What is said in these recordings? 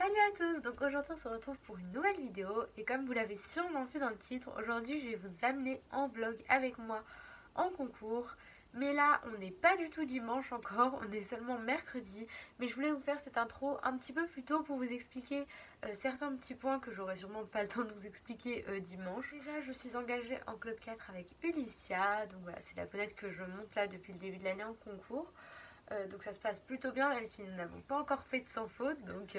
Salut à tous, donc aujourd'hui on se retrouve pour une nouvelle vidéo et comme vous l'avez sûrement vu dans le titre, aujourd'hui je vais vous amener en vlog avec moi en concours. Mais là on n'est pas du tout dimanche encore, on est seulement mercredi. Mais je voulais vous faire cette intro un petit peu plus tôt pour vous expliquer certains petits points que j'aurais sûrement pas le temps de vous expliquer dimanche. Déjà je suis engagée en club 4 avec Ulysia, donc voilà c'est la fenêtre que je monte là depuis le début de l'année en concours. Donc ça se passe plutôt bien même si nous n'avons pas encore fait de sans faute, donc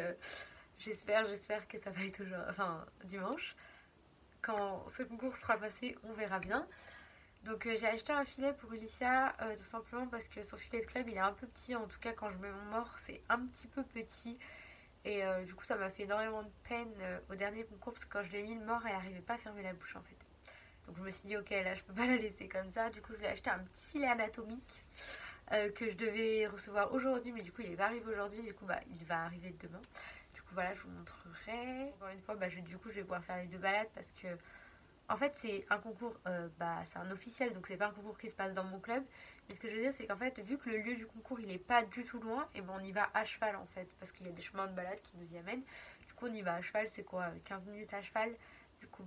j'espère que ça va être dimanche. Quand ce concours sera passé, on verra bien. Donc j'ai acheté un filet pour Ulysia tout simplement parce que son filet de club il est un peu petit, en tout cas quand je mets mon mort c'est un petit peu petit. Et du coup ça m'a fait énormément de peine au dernier concours parce que quand je l'ai mis le mort elle n'arrivait pas à fermer la bouche en fait. Donc je me suis dit ok là je peux pas la laisser comme ça, du coup je lui ai acheté un petit filet anatomique que je devais recevoir aujourd'hui mais du coup il n'est pas arrivé aujourd'hui, du coup il va arriver demain. Du coup voilà je vous montrerai. Encore une fois du coup je vais pouvoir faire les deux balades parce que en fait c'est un concours, c'est un officiel donc c'est pas un concours qui se passe dans mon club. Mais ce que je veux dire c'est qu'en fait vu que le lieu du concours il est pas du tout loin, et on y va à cheval en fait parce qu'il y a des chemins de balade qui nous y amènent. Du coup on y va à cheval, c'est quoi 15 minutes à cheval. Du coup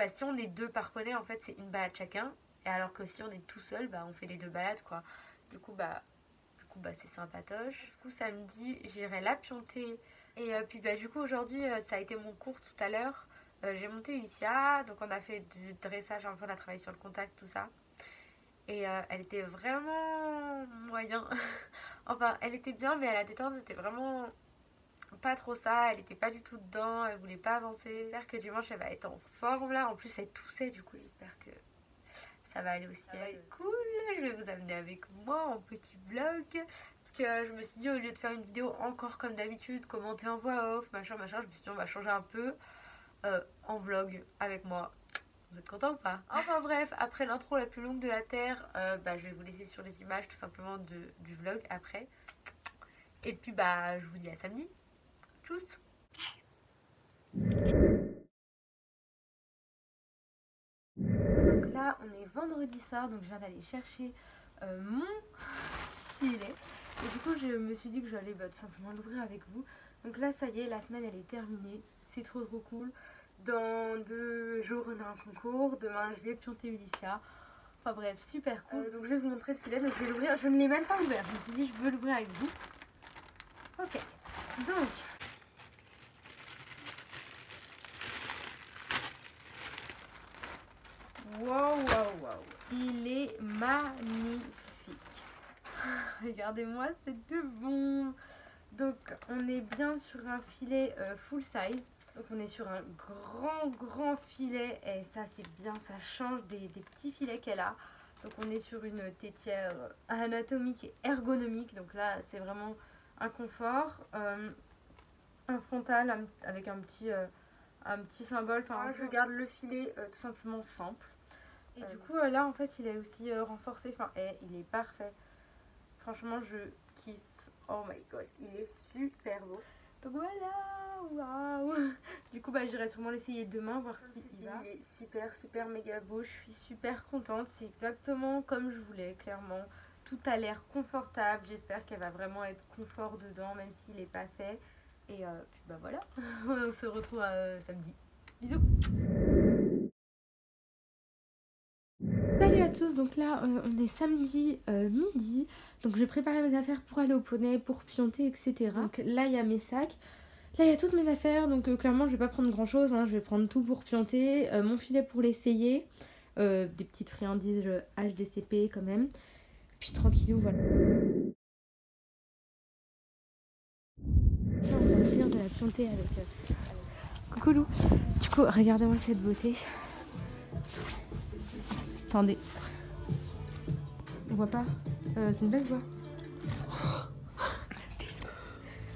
si on est deux par poney en fait c'est une balade chacun. Et alors que si on est tout seul on fait les deux balades quoi. Du coup c'est sympatoche. Du coup samedi j'irai la pionter. Et puis du coup aujourd'hui ça a été mon cours tout à l'heure. J'ai monté Ulysia, donc on a fait du dressage un peu, on a travaillé sur le contact, tout ça. Et elle était vraiment moyen. Enfin elle était bien mais à la détente c'était vraiment pas trop ça, elle était pas du tout dedans, elle voulait pas avancer. J'espère que dimanche elle va être en forme là, en plus elle toussait du coup j'espère que ça va aller aussi. Ça va être cool, je vais vous amener avec moi en petit vlog. Parce que je me suis dit au lieu de faire une vidéo encore comme d'habitude, commenter en voix off, machin, je me suis dit on va changer un peu en vlog avec moi. Vous êtes contents ou pas? Enfin bref, après l'intro la plus longue de la Terre, je vais vous laisser sur les images tout simplement du vlog après. Et puis je vous dis à samedi. Tchuss. Donc là on est vendredi soir, donc je viens d'aller chercher mon filet. Et du coup je me suis dit que j'allais tout simplement l'ouvrir avec vous. Donc là ça y est, la semaine elle est terminée. C'est trop cool. Dans 2 jours on a un concours. Demain je vais pionter Ulysia. Enfin bref, super cool. Donc je vais vous montrer le filet. Donc je vais l'ouvrir. Je ne l'ai même pas ouvert. Je me suis dit je veux l'ouvrir avec vous. Ok. Donc waouh. Il est magnifique. Regardez-moi, c'est de bon. Donc on est bien sur un filet full size. Donc on est sur un grand filet. Et ça c'est bien, ça change des petits filets qu'elle a. Donc on est sur une tétière anatomique et ergonomique. Donc là c'est vraiment un confort. Un frontal avec un petit symbole. Enfin je garde le filet tout simplement simple. Et du coup là en fait il est aussi renforcé. Enfin il est parfait. Franchement je kiffe. Oh my god, il est super beau. Donc voilà, waouh. Du coup j'irai sûrement l'essayer demain, voir si il est super méga beau. Je suis super contente, c'est exactement comme je voulais, clairement. Tout a l'air confortable, j'espère qu'elle va vraiment être confort dedans, même s'il n'est pas fait. Et puis voilà, on se retrouve samedi. Bisous. Salut à tous, donc là on est samedi midi, donc je vais préparer mes affaires pour aller au poney, pour pionter, etc. Donc là il y a mes sacs, là il y a toutes mes affaires, donc clairement je vais pas prendre grand chose, hein. Je vais prendre tout pour pionter, mon filet pour l'essayer, des petites friandises HDCP quand même, puis tranquillou voilà. Tiens, on va finir de la pionter avec Coucou Lou. Du coup regardez-moi cette beauté. Attendez. On voit pas. C'est une belle voix.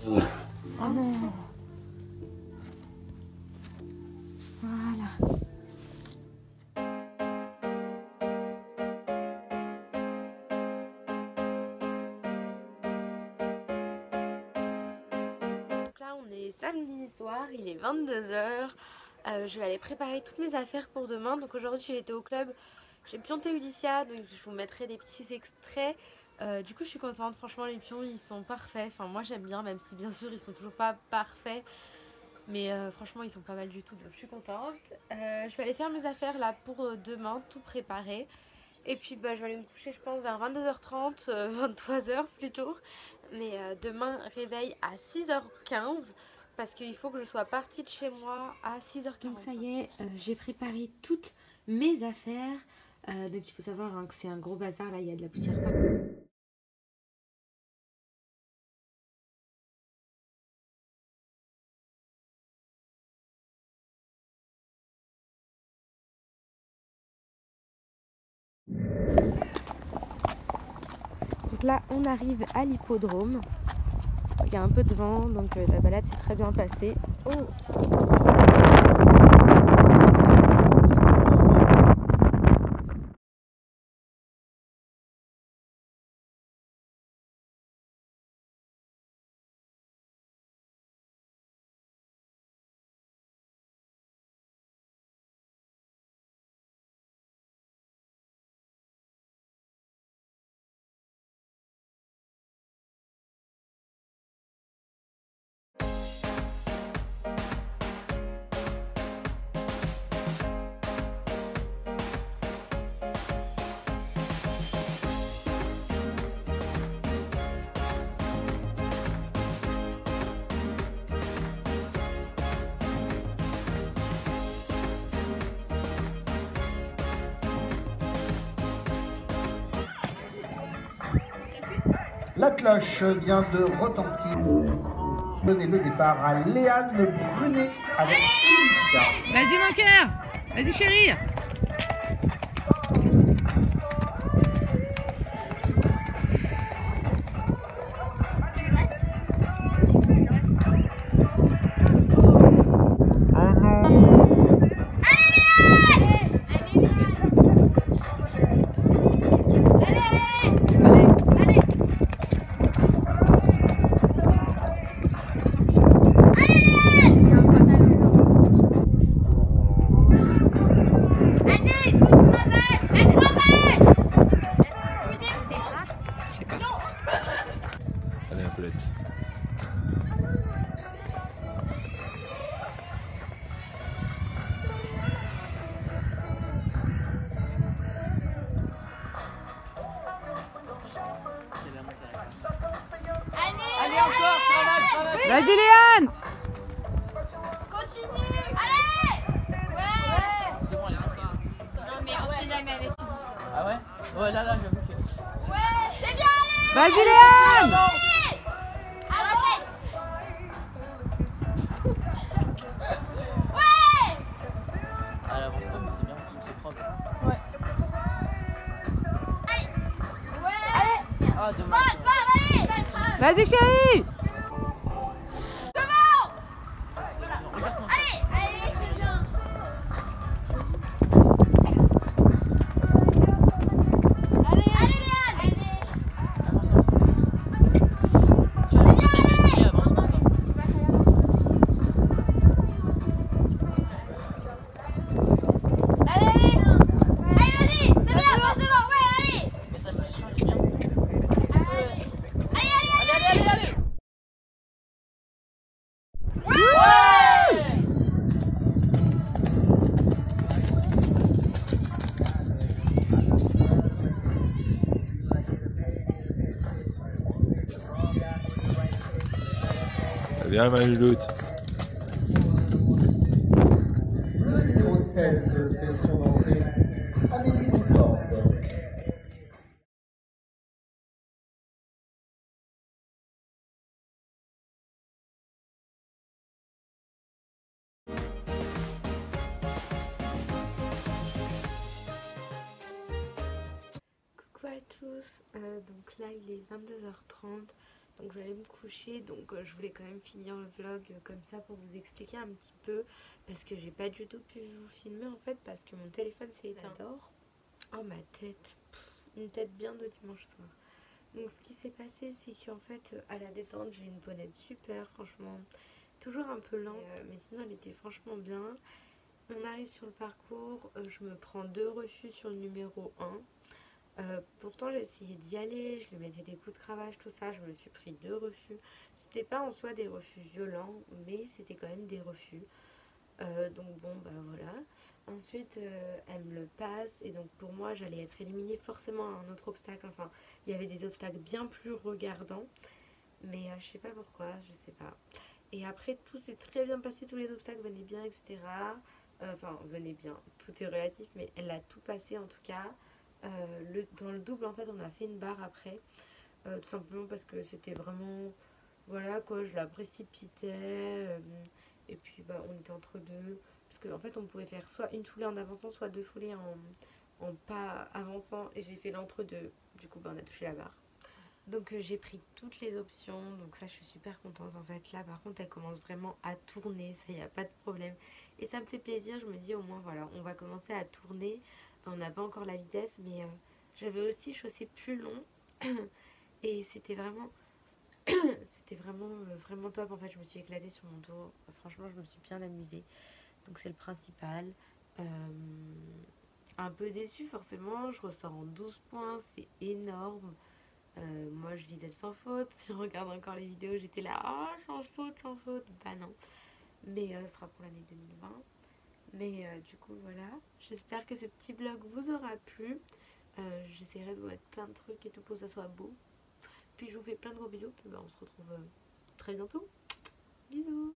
Oh non. Voilà. Donc là on est samedi soir, il est 22h. Je vais aller préparer toutes mes affaires pour demain. Donc aujourd'hui j'ai été au club, j'ai pionté Ulysia, donc je vous mettrai des petits extraits Du coup je suis contente, franchement les pions ils sont parfaits, enfin moi j'aime bien, même si bien sûr ils sont toujours pas parfaits, mais franchement ils sont pas mal du tout, donc je suis contente. Je vais aller faire mes affaires là pour demain, tout préparer, et puis bah, je vais aller me coucher je pense vers 22h30, 23h plutôt, mais demain réveil à 6h15 parce qu'il faut que je sois partie de chez moi à 6h45. Donc ça y est, j'ai préparé toutes mes affaires, donc il faut savoir hein, que c'est un gros bazar, là il y a de la poussière partout. Donc là on arrive à l'hippodrome, il y a un peu de vent donc la balade s'est très bien passée. Oh, La cloche vient de retentir. Donnez le départ à Léane Brunet avec Félicia. Vas-y mon cœur, vas-y chérie. Allez, un pelette. Allez encore, travaille. Vas-y Léane. Continue. Allez. Ouais. C'est bon, il y a un soir. Non mais on sait jamais avec. Ah ouais? Ouais, là, j'avoue que... Ouais. C'est bien, allez. Vas-y Léane. Allez. À la tête. Ouais. Ah, elle avance pas, mais c'est bien, c'est propre. Allez. Ouais. Ah, dommage. Allez. Vas-y chérie. Devant. Allez. Allez, c'est bien. Allez, Léane. Allez. Avance pas ça. Allez, vas-y. C'est bien, passe devant. Ouais, allez. Mais sa position, elle est bien. Allez. Viens, Manuloute. Le numéro 16 fait son entrée. Amélie Woodford. Coucou à tous, donc là il est 22h30, donc je vais aller me coucher, donc je voulais quand même finir le vlog comme ça pour vous expliquer un petit peu, parce que j'ai pas du tout pu vous filmer en fait, parce que mon téléphone s'est éteint. Oh ma tête, une tête bien de dimanche soir. Donc ce qui s'est passé c'est qu'en fait à la détente j'ai une bonnette super, franchement, toujours un peu lent, mais sinon elle était franchement bien. On arrive sur le parcours, je me prends 2 refus sur le numéro 1. Pourtant j'ai essayé d'y aller, je lui mettais des coups de cravache, tout ça, je me suis pris 2 refus. C'était pas en soi des refus violents, mais c'était quand même des refus. Donc bon bah voilà. Ensuite elle me le passe et donc pour moi j'allais être éliminée forcément à un autre obstacle. Enfin il y avait des obstacles bien plus regardants, mais je sais pas pourquoi, je sais pas. Et après tout s'est très bien passé, tous les obstacles venaient bien, etc. Enfin venaient bien, tout est relatif, mais elle a tout passé en tout cas. Dans le double en fait on a fait une barre après, tout simplement parce que c'était vraiment, voilà quoi, je la précipitais, et puis bah on était entre deux, parce qu'en fait on pouvait faire soit une foulée en avançant, soit 2 foulées en pas avançant, et j'ai fait l'entre-deux, du coup bah on a touché la barre. Donc j'ai pris toutes les options, donc ça je suis super contente en fait. Là par contre elle commence vraiment à tourner, ça y a pas de problème. Et ça me fait plaisir, je me dis au moins voilà, on va commencer à tourner. On n'a pas encore la vitesse, mais j'avais aussi chaussé plus long. Et c'était vraiment, vraiment top en fait. Je me suis éclatée sur mon dos, franchement je me suis bien amusée. Donc c'est le principal. Un peu déçue forcément, je ressors en 12 points, c'est énorme. Moi je visais sans faute, si on regarde encore les vidéos j'étais là, oh sans faute, bah non. Mais ce sera pour l'année 2020. Mais du coup voilà, j'espère que ce petit vlog vous aura plu. J'essaierai de vous mettre plein de trucs et tout pour que ça soit beau. Puis je vous fais plein de gros bisous, puis bah, on se retrouve très bientôt. Bisous.